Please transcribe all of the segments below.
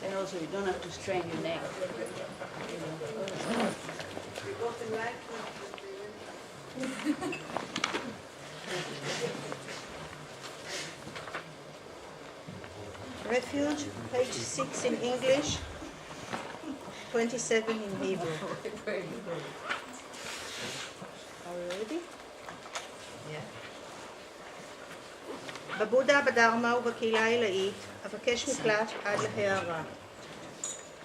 And also you don't have to strain your neck. Refuge, page 6 in English, 27 in Hebrew. Are we ready? בבודה, בדרמה ובקהילה העילאית אבקש מקלט עד להערה.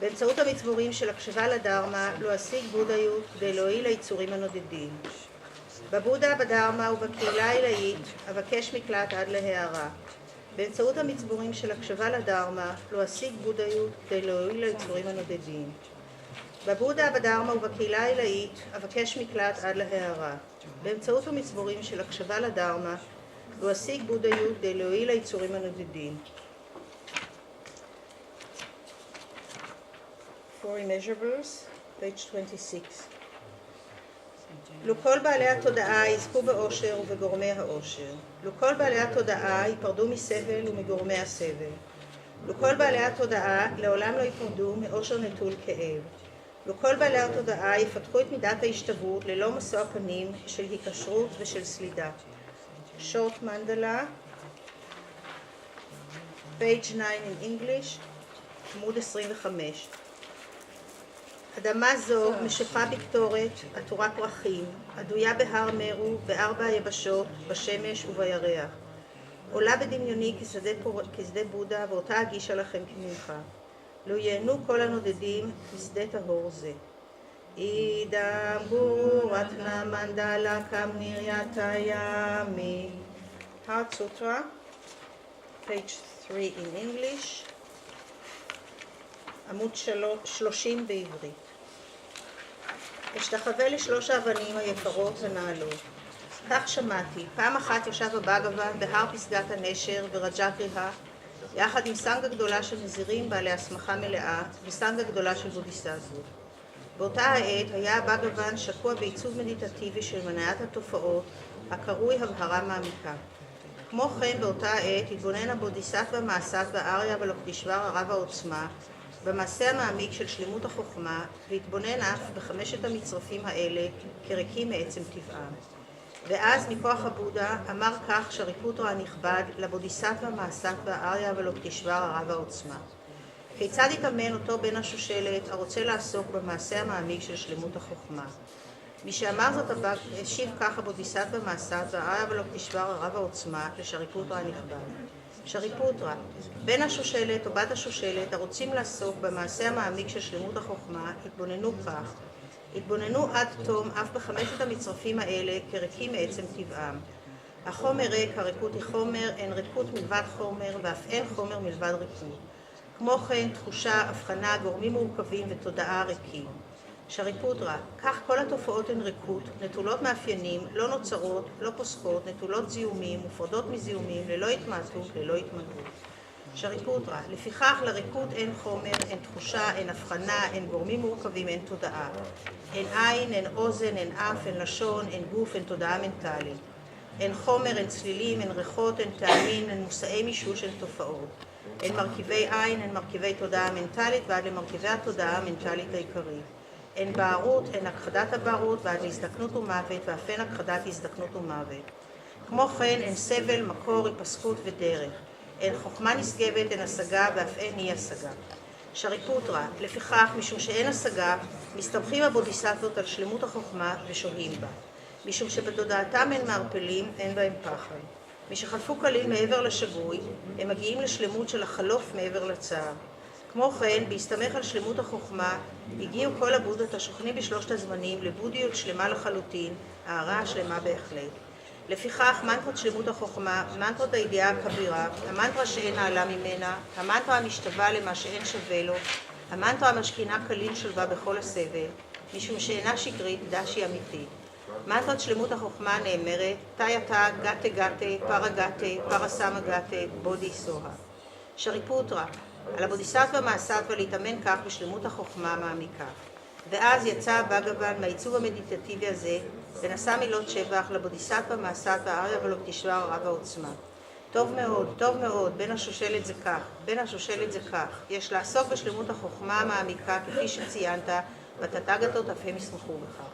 באמצעות המצבורים של הקשבה לדרמה לא אשיג בודהיות כדי להועיל ליצורים הנודדים. בבודה, בדרמה ובקהילה העילאית אבקש מקלט עד להערה. באמצעות המצבורים של הקשבה לדרמה לא אשיג בודהיות כדי להועיל ליצורים הנודדים. בבודה, בדרמה ובקהילה העילאית אבקש מקלט עד להערה. באמצעות המצבורים של הקשבה לדרמה לא אשיג בודהיות כדי להועיל ליצורים הנודדים. For immeasurables, page 26. לו כל בעלי התודעה יזכו באושר ובגורמי האושר. לו כל בעלי התודעה ייפרדו מסבל ומגורמי הסבל. לו כל בעלי התודעה לעולם לא ייפרדו מאושר נטול כאב. לו כל בעלי התודעה יפתחו את מידת ההשתוות ללא משוא הפנים של היקשרות ושל סלידה. Short mandala, page 9 in English, עמוד 25. אדמה זו משפה בקטורת, עטורה פרחים, עדויה בהר מרו, בארבע היבשות, בשמש ובירח. עולה בדמיוני כשדה בודה, ואותה אגישה לכם כמנחה. לו ייהנו כל הנודדים משדה טהור זה. אידם גורתנה מנדלה קם נרייתה ימי. Heart Sutra, page 3 in English, עמוד 30 בעברית. אשתחווה לשלוש האבנים היקרות הנעלות. כך שמעתי, פעם אחת ישב הבאגוון בהר פסגת הנשר ורג'קריהה, יחד עם סנגה גדולה של נזירים בעלי הסמכה מלאה וסנגה גדולה של בודיסטבות. באותה העת היה הבאגוון שקוע בעיצוב מדיטטיבי של מניית התופעות, הקרוי הבהרה מעמיקה. כמו כן באותה עת התבונן הבודיסטווה מעשתווה אריה ולוקדישבר הרב העוצמה, במעשה המעמיק של שלמות החוכמה, והתבונן אף בחמשת המצרפים האלה כריקים מעצם טבעם. ואז מכוח הבודה אמר כך שריפוטרה הנכבד לבודיסטווה מעשתווה אריה ולוקדישבר הרב העוצמה. כיצד יתאמן אותו בן השושלת הרוצה לעסוק במעשה המעמיק של שלמות החוכמה? מי שאמר זאת השיב כך הבודיסטווה מעשתווה אריה ולוקדישבר הרב העוצמה לשריפוטרה הנכבד. שריפוטרה, בן השושלת או בת השושלת הרוצים לעסוק במעשה המעמיק של שלמות החוכמה, התבוננו כך. התבוננו עד תום אף בחמשת המצרפים האלה כריקים מעצם טבעם. החומר ריק, הריקות היא חומר, אין ריקות מלבד חומר ואף אין חומר מלבד ריקות. כמו כן, תחושה, הבחנה, גורמים מורכבים ותודעה ריקים. שריפוטרה, כך כל התופעות הן ריקות, נטולות מאפיינים, לא נוצרות, לא פוסקות, נטולות זיהומים, מופרדות מזיהומים, ללא התמעטות, ללא התמלאות. שריפוטרה, לפיכך לריקות אין חומר, אין תחושה, אין הבחנה, אין גורמים מורכבים, אין תודעה. אין עין, אין אוזן, אין אף, אין לשון, אין גוף, אין תודעה מנטלית. אין חומר, אין צלילים, אין ריחות, אין טעמים, אין מושאי מישוש, אין תופעות. אין מרכיבי עין, אין מרכיבי תודעה מנטלית ועד למרכיבי התודעה המנטלית העיקרית. אין בערות, אין הכחדת הבערות ועד להזדקנות ומוות ואף אין הכחדת הזדקנות ומוות. כמו כן, אין סבל, מקור, היפסקות ודרך. אין חוכמה נשגבת, אין השגה ואף אין אי השגה. שריפוטרה, לפיכך, משום שאין השגה, מסתמכים הבודיסטבות על שלמות החוכמה ושוהים בה. משום שבתודעתם אין מערפלים, אין בהם פחד. משחלפו כליל מעבר לשגוי, הם מגיעים לשלמות של החלוף מעבר לצער. כמו כן, בהסתמך על שלמות החוכמה, הגיעו כל הבודות השוכנים בשלושת הזמנים לבודיות שלמה לחלוטין, הערה השלמה בהחלט. לפיכך, מנטרת שלמות החוכמה, מנטרת הידיעה הכבירה, המנטרה שאין נעלה ממנה, המנטרה המשתווה למה שאין שווה לו, המנטרה המשכינה כליל שלווה בכל הסבל, משום שאינה שקרית, דשי אמיתית. מנטרת שלמות החוכמה נאמרת, תאייתה, גתה גתה, פרה גתה, פרה סמה גתה, בודי סוהה. שריפוטרה, על הבודיסטווה מעשתווה להתאמן כך בשלמות החוכמה המעמיקה. ואז יצא הבאגוון מהעיצוב המדיטטיבי הזה ונשא מילות שבח לבודיסטווה מעשתווה אריה ולוקדישבר הרב העוצמה. טוב מאוד, בן השושלת זה כך, בן השושלת זה כך. יש לעסוק בשלמות החוכמה המעמיקה כפי שציינת, ותתגתות אף הם ישמחו בכך.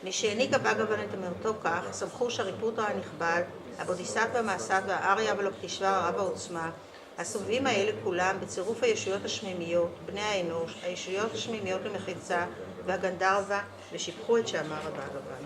משהעניק הבאגאוואן את אמרתו כך, סמכו שריפוטרה הנכבד, הבודיסטווה המעשטווה, האריה ולוקטישבר הרב העוצמה, הסובבים האלה כולם בצירוף הישויות השמימיות, בני האנוש, הישויות השמימיות למחצה והגנדרבה, ושיבחו את שאמר הבאגאוואן.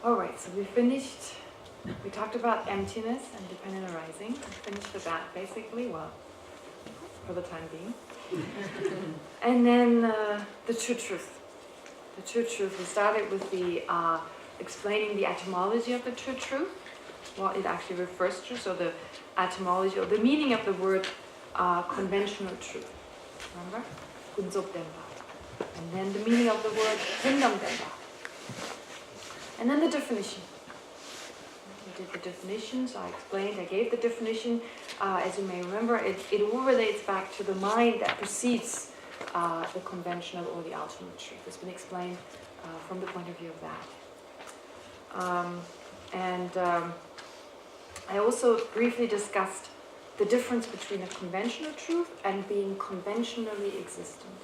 Alright, so we talked about emptiness and dependent arising. We finished with that basically, well, for the time being. And then the true truth. The true truth, we started with the explaining the etymology of the true truth, what it actually refers to, so the etymology, or the meaning of the word conventional truth. Remember? Kunzop Denpa. And then the meaning of the word Kingdom Denpa. And then the definition. We did the definition, so I gave the definition. As you may remember, it all relates back to the mind that perceives the conventional or the ultimate truth. It's been explained from the point of view of that. I also briefly discussed the difference between a conventional truth and being conventionally existent,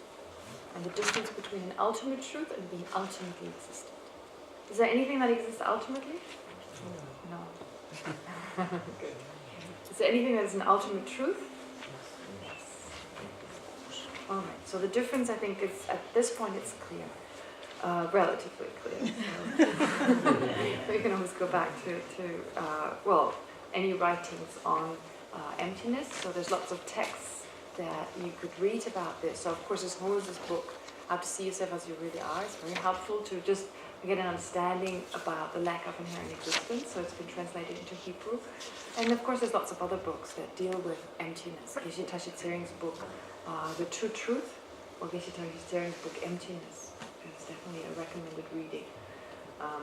and the difference between an ultimate truth and being ultimately existent. Is there anything that exists ultimately? No. Good. Is there anything that is an ultimate truth? Yes. All right. So the difference, I think, is at this point it's clear, relatively clear. So you can always go back to any writings on emptiness. So there's lots of texts that you could read about this. So of course, there's Moses' book, How to See Yourself as You Really Are. It's very helpful to just get an understanding about the lack of inherent existence, so it's been translated into Hebrew. And of course there's lots of other books that deal with emptiness. Geshe Tashi Tsering's book, The True Truth, or Geshe Tashi Tsering's book, Emptiness. It's definitely a recommended reading.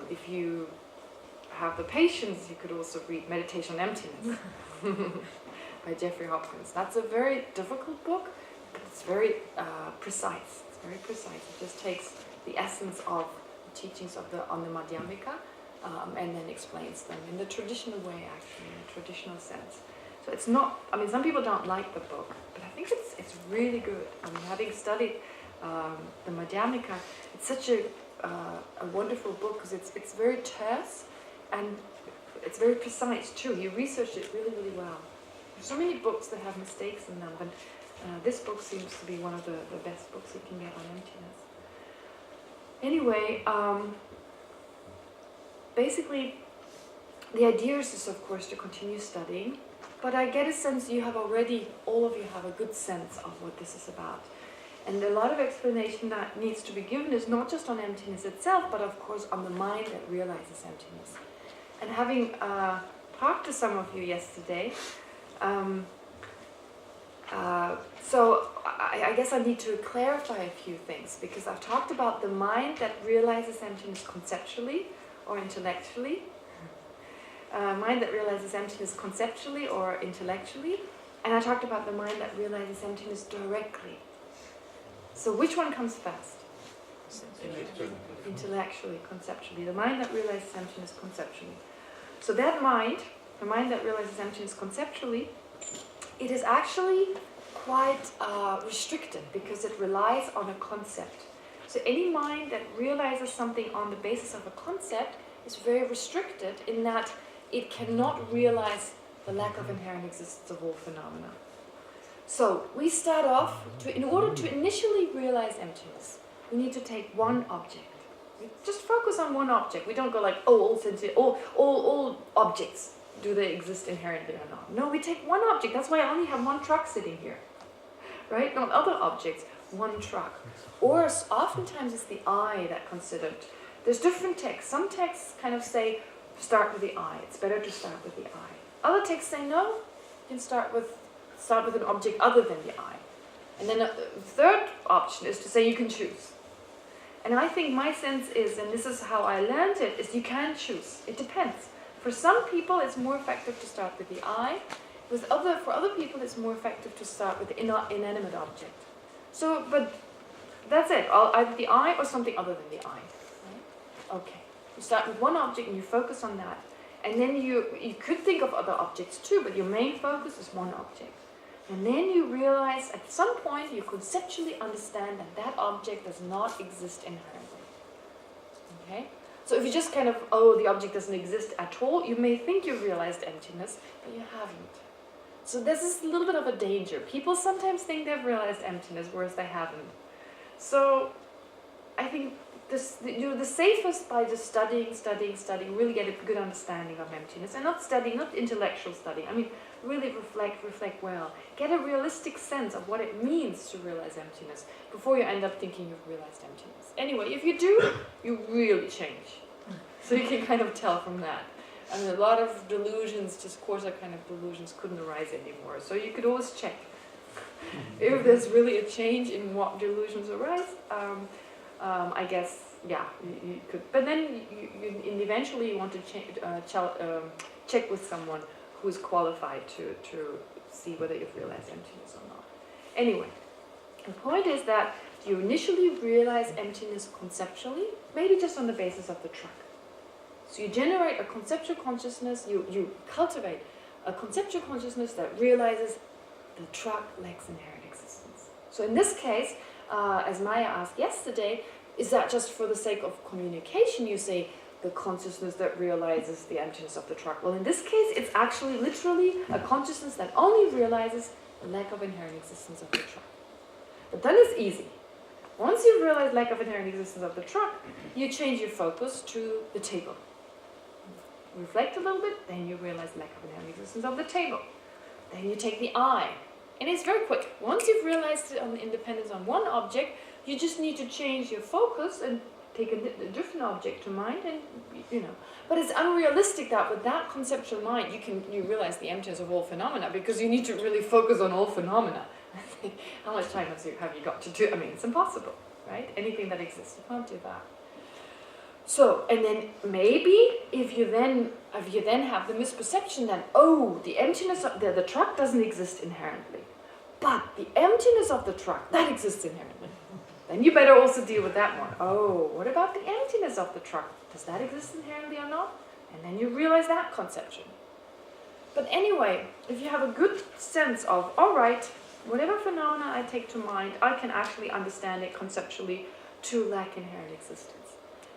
If you have the patience, you could also read Meditation on Emptiness by Jeffrey Hopkins. That's a very difficult book, but it's very precise. It's very precise. It just takes the essence of teachings on the Madhyamika and then explains them in the traditional way, actually, in a traditional sense. So it's not, some people don't like the book, but I think it's really good. Having studied the Madhyamika, it's such a wonderful book because it's very terse and it's very precise too. He researched it really, really well. There's so many books that have mistakes in them, but this book seems to be one of the best books you can get on emptiness. Anyway, basically, the idea is, of course, to continue studying, but I get a sense all of you have a good sense of what this is about. And a lot of explanation that needs to be given is not just on emptiness itself, but of course on the mind that realizes emptiness. And having talked to some of you yesterday, so I guess I need to clarify a few things, because I've talked about the mind that realizes emptiness conceptually or intellectually, mind that realizes emptiness conceptually or intellectually, and I talked about the mind that realizes emptiness directly. So which one comes first? Intellectually, conceptually. The mind that realizes emptiness conceptually. So that mind, the mind that realizes emptiness conceptually, it is actually quite restricted because it relies on a concept. So any mind that realizes something on the basis of a concept is very restricted in that it cannot realize the lack of inherent existence of all phenomena. So we start off, in order to initially realize emptiness, we need to take one object. We just focus on one object. We don't go like, all objects, do they exist inherently or not? No, we take one object. That's why I only have one truck sitting here. Right? Not other objects, one truck. Or oftentimes it's the eye that considered. There's different texts. Some texts kind of say, start with the eye. It's better to start with the eye. Other texts say, no, you can start with an object other than the eye. And then a third option is to say you can choose. And I think my sense is, and this is how I learned it, is you can choose. It depends. For some people, it's more effective to start with the eye. For other people, it's more effective to start with the inanimate object. So, but that's it. Either the eye or something other than the eye. Right? Okay. You start with one object and you focus on that. And then you could think of other objects too, but your main focus is one object. And then you realize at some point you conceptually understand that that object does not exist inherently. Okay? So if you just kind of, the object doesn't exist at all, you may think you've realized emptiness, but you haven't. So this is a little bit of a danger. People sometimes think they've realized emptiness, whereas they haven't. So I think the safest by just studying, really get a good understanding of emptiness. And not intellectual studying. I mean, really reflect well. Get a realistic sense of what it means to realize emptiness before you end up thinking you've realized emptiness. Anyway, if you do, you really change. So you can kind of tell from that. I mean, a lot of delusions, just course kind of delusions, couldn't arise anymore. So you could always check if there's really a change in what delusions arise. I guess, yeah, you could. But then eventually you want to check with someone who is qualified to see whether you've realized emptiness or not. Anyway, the point is that you initially realize emptiness conceptually, maybe just on the basis of the truck. So you generate a conceptual consciousness, you cultivate a conceptual consciousness that realizes the truck lacks inherent existence. So in this case, as Maya asked yesterday, is that just for the sake of communication, you say the consciousness that realizes the emptiness of the truck? Well, in this case, it's actually literally a consciousness that only realizes the lack of inherent existence of the truck. But then it's easy. Once you realize lack of inherent existence of the truck, you change your focus to the table. Reflect a little bit, then you realize lack of inherent existence of the table. Then you take the eye. And it's very quick. Once you've realized the independence on one object, you just need to change your focus and take a different object to mind, and But it's unrealistic that with that conceptual mind, you realize the emptiness of all phenomena, because you need to really focus on all phenomena. How much time have you got to do? I mean, it's impossible, right? Anything that exists, you can't do that. So, and then maybe if you then have the misperception that, the emptiness of the truck doesn't exist inherently, but the emptiness of the truck, that exists inherently. Then you better also deal with that one. What about the emptiness of the truck? Does that exist inherently or not? And then you realize that conception. But anyway, if you have a good sense of, all right, whatever phenomena I take to mind, I can actually understand it conceptually to lack inherent existence.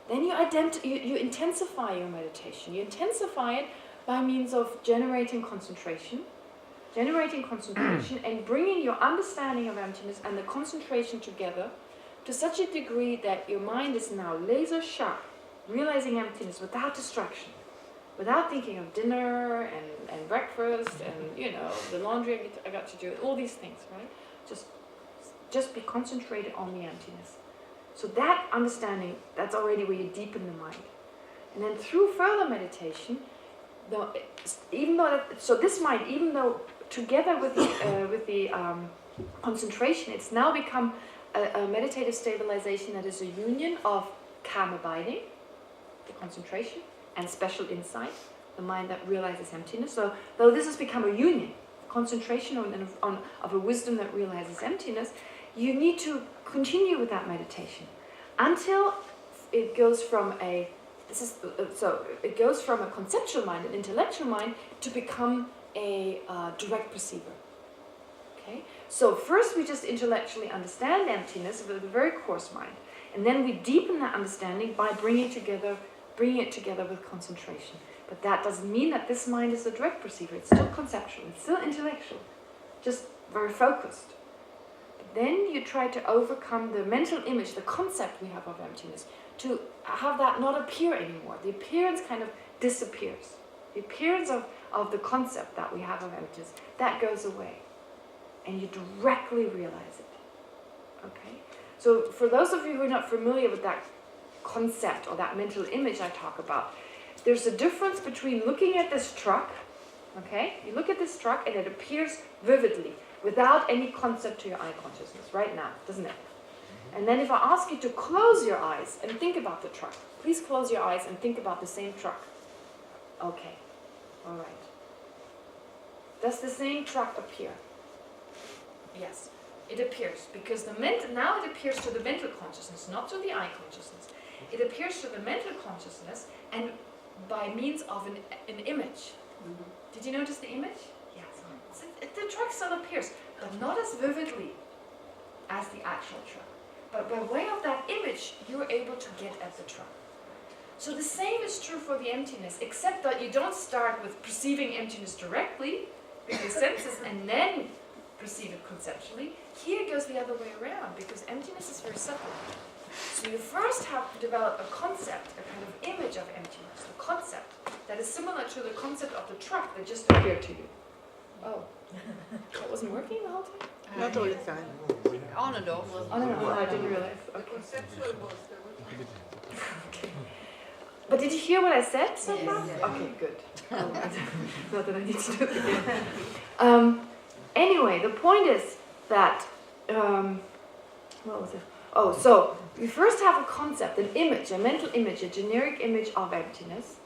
Then you intensify your meditation. You intensify it by means of generating concentration and bringing your understanding of emptiness and the concentration together to such a degree that your mind is now laser sharp, realizing emptiness without distraction, without thinking of dinner and breakfast and the laundry I got to do, all these things, right? Just be concentrated on the emptiness. So that understanding, that's already where you deepen the mind. And then through further meditation, this mind, even though together with the concentration, it's now become a meditative stabilization that is a union of calm abiding, the concentration, and special insight, the mind that realizes emptiness. So though this has become a union, concentration of a wisdom that realizes emptiness, you need to continue with that meditation until it goes from a conceptual mind, an intellectual mind, to become a direct perceiver. Okay? So first we just intellectually understand emptiness with a very coarse mind, and then we deepen that understanding by bringing it together with concentration. But that doesn't mean that this mind is a direct perceiver. It's still conceptual, it's still intellectual, just very focused. But then you try to overcome the mental image, the concept we have of emptiness, to have that not appear anymore. The appearance kind of disappears. The appearance of the concept that we have of emptiness, that goes away. And you directly realize it. Okay? So for those of you who are not familiar with that concept or that mental image I talk about, there's a difference between looking at this truck Okay? You look at this truck and it appears vividly, without any concept to your eye consciousness, right now, doesn't it? And then if I ask you to close your eyes and think about the truck, please close your eyes and think about the same truck. Okay, all right. Does the same truck appear? Yes, it appears, because now it appears to the mental consciousness, not to the eye consciousness. It appears to the mental consciousness and by means of an image. Did you notice the image? Yes. So the truck still appears, but not as vividly as the actual truck. But by way of that image, you're able to get at the truck. So the same is true for the emptiness, except that you don't start with perceiving emptiness directly with your senses and then perceive it conceptually. Here it goes the other way around, because emptiness is very subtle. So you first have to develop a concept, a kind of image of emptiness, a concept that is similar to the concept of the truck that just appeared to you. Oh, that wasn't working the whole time? Not all the time. On and off. Oh, no, I didn't realize. Okay. Conceptual was there. Okay. But did you hear what I said so far? Yes. Okay, good. Not that I need to do it again. Anyway, the point is that, what was it? Oh, so you first have a concept, an image, a mental image, a generic image of emptiness,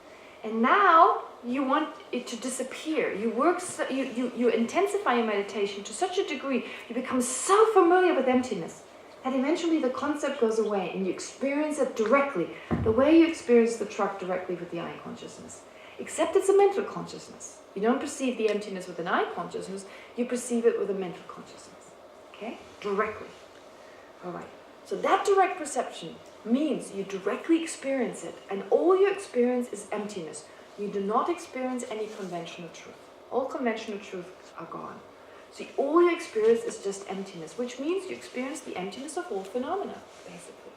and now you want it to disappear. You work, you intensify your meditation to such a degree, you become so familiar with emptiness that eventually the concept goes away and you experience it directly, the way you experience the truck directly with the eye consciousness. Except it's a mental consciousness. You don't perceive the emptiness with an eye consciousness, you perceive it with a mental consciousness. Okay? Directly. All right. So that direct perception means you directly experience it, and all you experience is emptiness. You do not experience any conventional truth. All conventional truths are gone. So all you experience is just emptiness, which means you experience the emptiness of all phenomena, basically.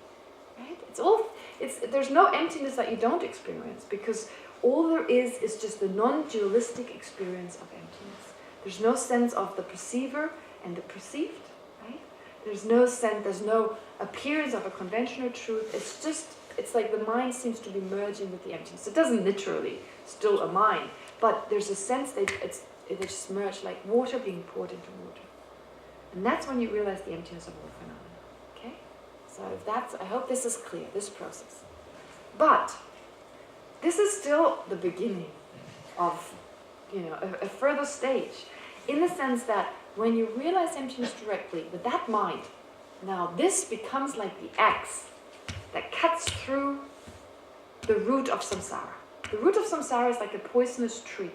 Right? There's no emptiness that you don't experience, because all there is just the non-dualistic experience of emptiness. There's no sense of the perceiver and the perceived, right? There's no appearance of a conventional truth. It's like the mind seems to be merging with the emptiness. It doesn't literally still a mind, but there's a sense that it's just merged, like water being poured into water. And that's when you realize the emptiness of all phenomena. Okay? So I hope this is clear, this process. But this is still the beginning of, a further stage, in the sense that when you realize emptiness directly with that mind, now this becomes like the axe that cuts through the root of samsara. The root of samsara is like a poisonous tree.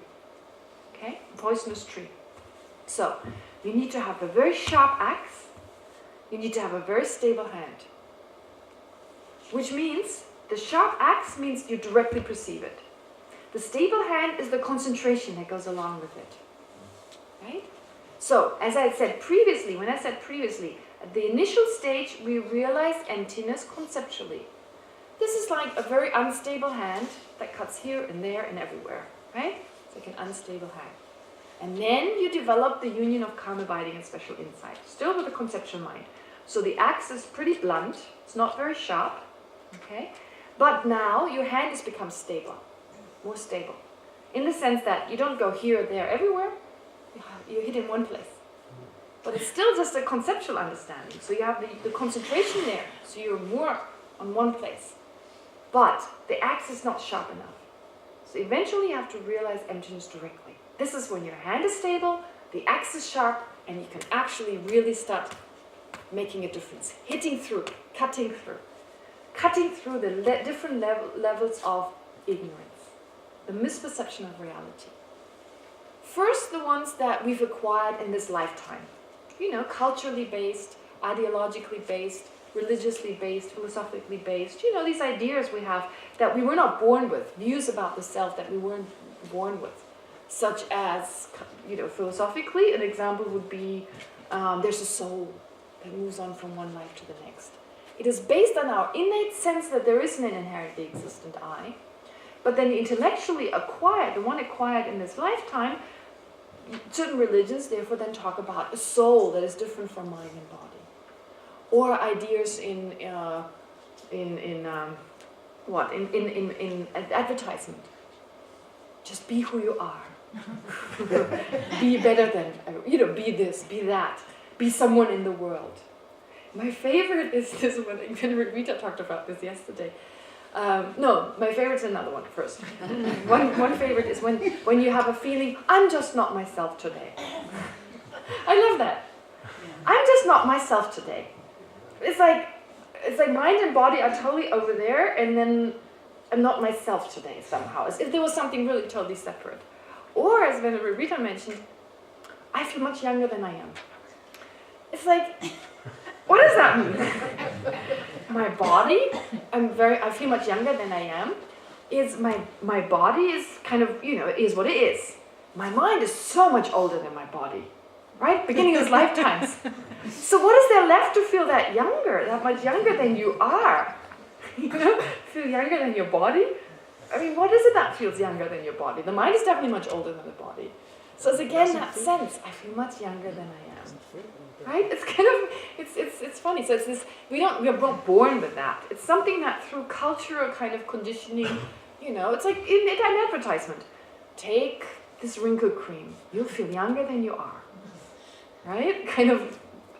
Okay? A poisonous tree. So, you need to have a very sharp axe. You need to have a very stable hand. Which means, the sharp axe means you directly perceive it. The stable hand is the concentration that goes along with it. Right? So, as I said previously, at the initial stage, we realize emptiness conceptually. This is like a very unstable hand that cuts here and there and everywhere, right? It's like an unstable hand. And then you develop the union of calm abiding and special insight, still with a conceptual mind. So the axe is pretty blunt, it's not very sharp, okay? But now your hand has become stable, more stable. In the sense that you don't go here, there, everywhere, you hit in one place. But it's still just a conceptual understanding. So you have the concentration there. So you're more on one place. But the axe is not sharp enough. So eventually you have to realize emptiness directly. This is when your hand is stable, the axe is sharp, and you can actually really start making a difference. Hitting through, cutting through the different levels of ignorance. The misperception of reality. First, the ones that we've acquired in this lifetime. Culturally based, ideologically based, religiously based, philosophically based. These ideas we have that we were not born with, views about the self that we weren't born with. Such as, philosophically, an example would be, there's a soul that moves on from one life to the next. It is based on our innate sense that there isn't an inherently existent I, but then intellectually acquired, the one acquired in this lifetime, certain religions therefore then talk about a soul that is different from mind and body, or ideas in advertisement. Just be who you are. Be better than, be this, be that, be someone in the world. My favorite is this one. Рита talked about this yesterday. No, my favorite's another one first. One favorite is when you have a feeling, I'm just not myself today. I love that. I'm just not myself today. It's like mind and body are totally over there, and then I'm not myself today somehow. As if there was something really totally separate. Or, as Рита mentioned, I feel much younger than I am. It's like, what does that mean? My body, I feel much younger than I am. My body is kind of, it is what it is. My mind is so much older than my body, right? Beginning of lifetimes. So what is there left to feel that much younger than you are? Feel younger than your body? I mean, what is it that feels younger than your body? The mind is definitely much older than the body. So it's again that sense, I feel much younger than I am. Right? It's kind of, it's funny. So it's this, we are not born with that. It's something that through cultural kind of conditioning, it's like in an advertisement. Take this wrinkle cream. You'll feel younger than you are. Right?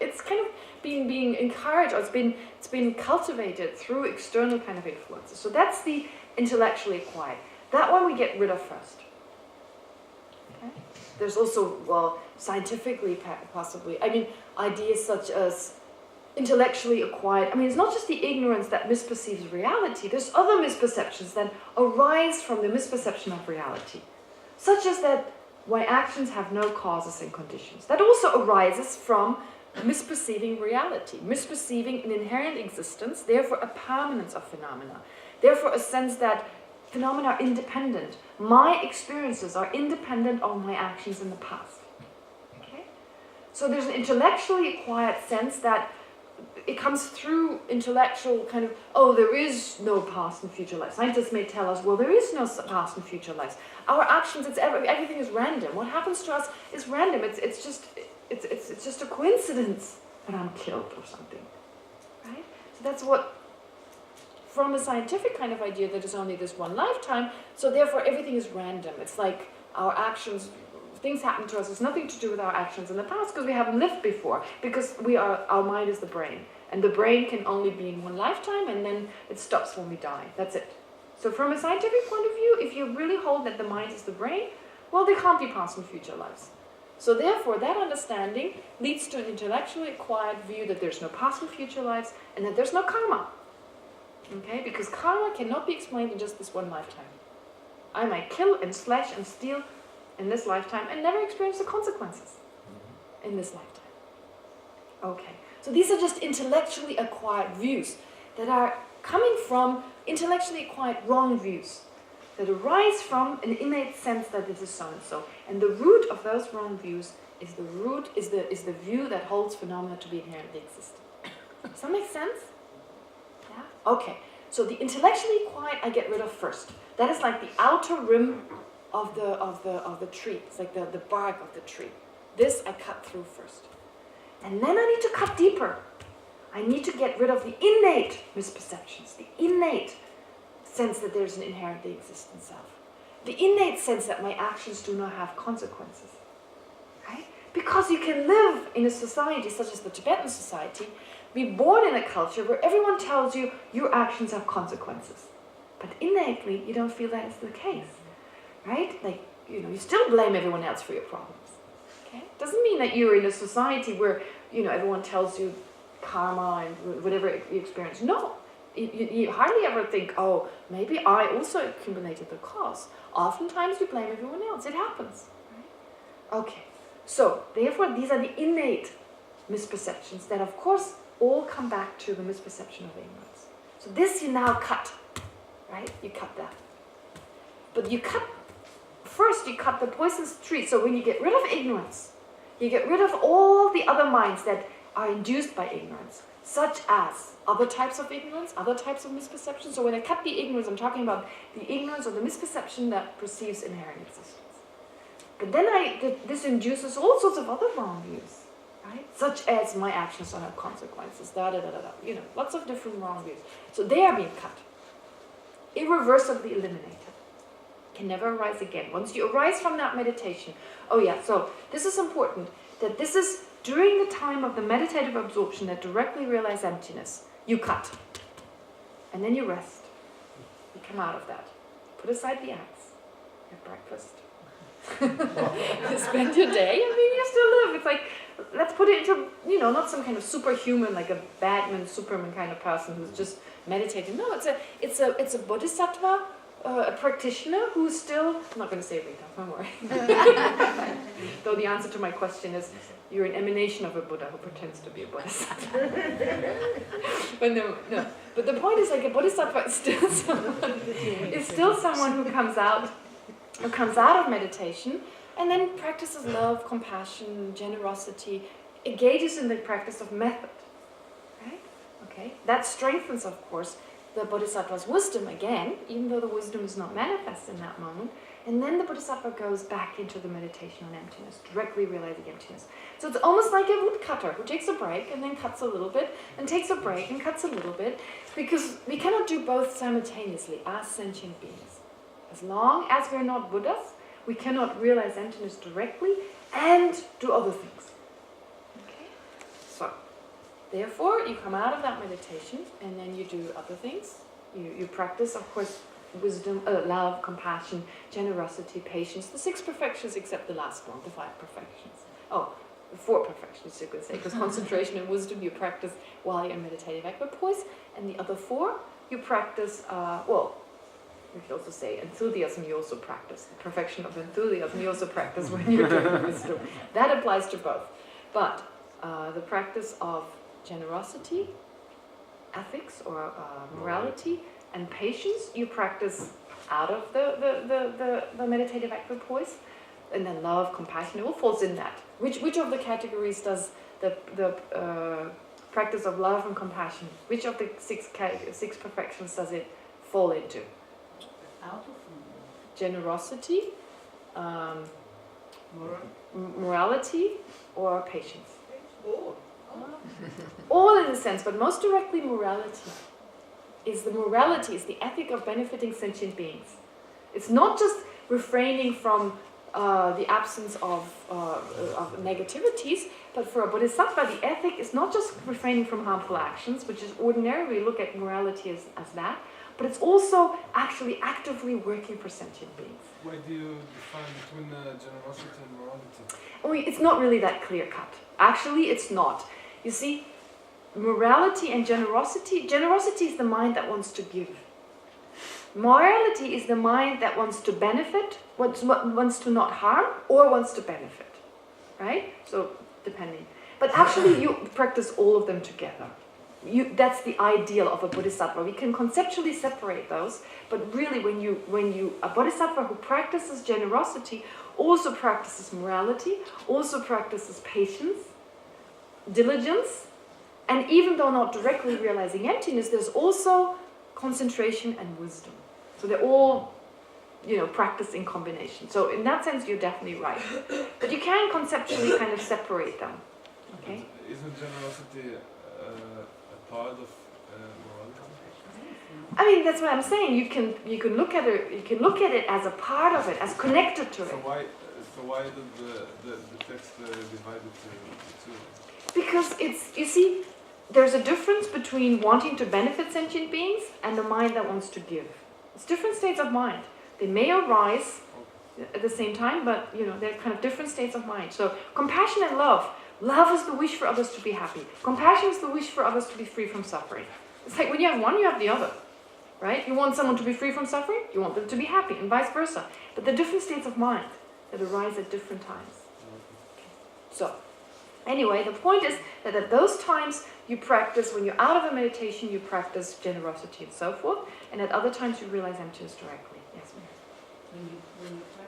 It's kind of being encouraged, or it's been cultivated through external kind of influences. So that's the intellectually acquired. That one we get rid of first. Okay? There's also, scientifically possibly, ideas such as intellectually acquired. It's not just the ignorance that misperceives reality. There's other misperceptions that arise from the misperception of reality, such as that my actions have no causes and conditions. That also arises from misperceiving reality, misperceiving an inherent existence, therefore a permanence of phenomena, therefore a sense that phenomena are independent. My experiences are independent of my actions in the past. Okay? So there's an intellectually acquired sense that it comes through intellectual kind of, there is no past and future life. Scientists may tell us, there is no past and future lives. Our actions, everything is random. What happens to us is random. It's just a coincidence that I'm killed or something. Right? So that's what, from a scientific kind of idea that is only this one lifetime, so therefore everything is random. It's like our actions, things happen to us, it's nothing to do with our actions in the past because we haven't lived before, because our mind is the brain. And the brain can only be in one lifetime, and then it stops when we die. That's it. So from a scientific point of view, if you really hold that the mind is the brain, there can't be past and future lives. So therefore, that understanding leads to an intellectually acquired view that there's no past and future lives, and that there's no karma. Okay? Because karma cannot be explained in just this one lifetime. I might kill and slash and steal in this lifetime and never experience the consequences in this lifetime. Okay. So these are just intellectually acquired views that are coming from intellectually acquired wrong views that arise from an innate sense that this is so and so. And the root of those wrong views is the view that holds phenomena to be inherently existent. Does that make sense? Yeah? Okay. So the intellectually acquired I get rid of first. That is like the outer rim of the tree. It's like the bark of the tree. This I cut through first. And then I need to cut deeper. I need to get rid of the innate misperceptions, the innate sense that there's an inherently existent self, the innate sense that my actions do not have consequences. Right? Because you can live in a society such as the Tibetan society, be born in a culture where everyone tells you your actions have consequences. But innately, you don't feel that is the case. Right? Like, you still blame everyone else for your problems. Okay? Doesn't mean that you're in a society where, everyone tells you karma and whatever you experience. No. You hardly ever think, maybe I also accumulated the cause. Oftentimes you blame everyone else. It happens. Right? Okay. So, therefore, these are the innate misperceptions that, of course, all come back to the misperception of ignorance. So this you now cut. Right? You cut that. But you cut the poisonous tree. So when you get rid of ignorance, you get rid of all the other minds that are induced by ignorance, such as other types of ignorance, other types of misperceptions. So when I cut the ignorance, I'm talking about the ignorance or the misperception that perceives inherent existence. But then this induces all sorts of other wrong views, right? Such as my actions don't have consequences, lots of different wrong views. So they are being cut, irreversibly eliminated. can never arise again. Once you arise from that meditation, oh yeah, so this is important, that this is during the time of the meditative absorption that directly realize emptiness. You cut. And then you rest. You come out of that. Put aside the axe. Have breakfast. Spend your day. I mean, you still live. It's like, let's put it into, not some kind of superhuman, like a Batman, Superman kind of person who's just meditating. No, it's a bodhisattva, a practitioner who's still, I'm not going to say Rita, don't worry. Though the answer to my question is, you're an emanation of a Buddha who pretends to be a bodhisattva. But no. But the point is, like, a bodhisattva is still someone who comes out of meditation and then practices love, compassion, generosity, engages in the practice of method. Right? Okay. That strengthens, of course, the bodhisattva's wisdom again, even though the wisdom is not manifest in that moment. And then the bodhisattva goes back into the meditation on emptiness, directly realizing emptiness. So it's almost like a woodcutter who takes a break and then cuts a little bit, and takes a break and cuts a little bit, because we cannot do both simultaneously as sentient beings. As long as we're not Buddhas, we cannot realize emptiness directly and do other things. Okay? So, therefore, you come out of that meditation and then you do other things. You practice, of course, wisdom, love, compassion, generosity, patience, the 6 perfections except the last one, the 5 perfections. Oh, the 4 perfections, you could say, because concentration and wisdom you practice while you're in meditative equipoise, and the other 4 you practice, we could also say enthusiasm you also practice. The perfection of enthusiasm you also practice when you're doing wisdom. That applies to both. But the practice of generosity, ethics or morality, and patience you practice out of the meditative equipoise. And then love, compassion, it all falls in that. Which of the categories does the practice of love and compassion, which of the 6 perfections does it fall into? Generosity, morality, or patience? All in a sense, but most directly morality is the ethic of benefiting sentient beings. It's not just refraining from the absence of negativities, but for a bodhisattva, the ethic is not just refraining from harmful actions, which is ordinary, we look at morality as that, but it's also actually actively working for sentient beings. Why do you define between generosity and morality? Oh, it's not really that clear-cut. Actually, it's not. You see, morality and generosity is the mind that wants to give. Morality is the mind that wants to benefit, wants to not harm, or wants to benefit. Right? So, depending. But actually, you practice all of them together. That's the ideal of a bodhisattva. We can conceptually separate those, but really a bodhisattva who practices generosity also practices morality, also practices patience, diligence, and even though not directly realizing emptiness, there's also concentration and wisdom. So they're all, practiced in combination. So in that sense, you're definitely right. But you can conceptually kind of separate them. Okay? Isn't generosity a part of morality? I mean, that's what I'm saying. You can look at it. You can look at it as a part of it, as connected to it. So why did the text divide it to 2? Because there's a difference between wanting to benefit sentient beings and the mind that wants to give. It's different states of mind. They may arise at the same time, but they're kind of different states of mind. So compassion and love. Love is the wish for others to be happy. Compassion is the wish for others to be free from suffering. It's like when you have one, you have the other. Right? You want someone to be free from suffering, you want them to be happy, and vice versa. But they're different states of mind that arise at different times. So, anyway, the point is that at those times you practice, when you're out of a meditation, you practice generosity and so forth, and at other times you realize emptiness directly. Yes, ma'am. When you practice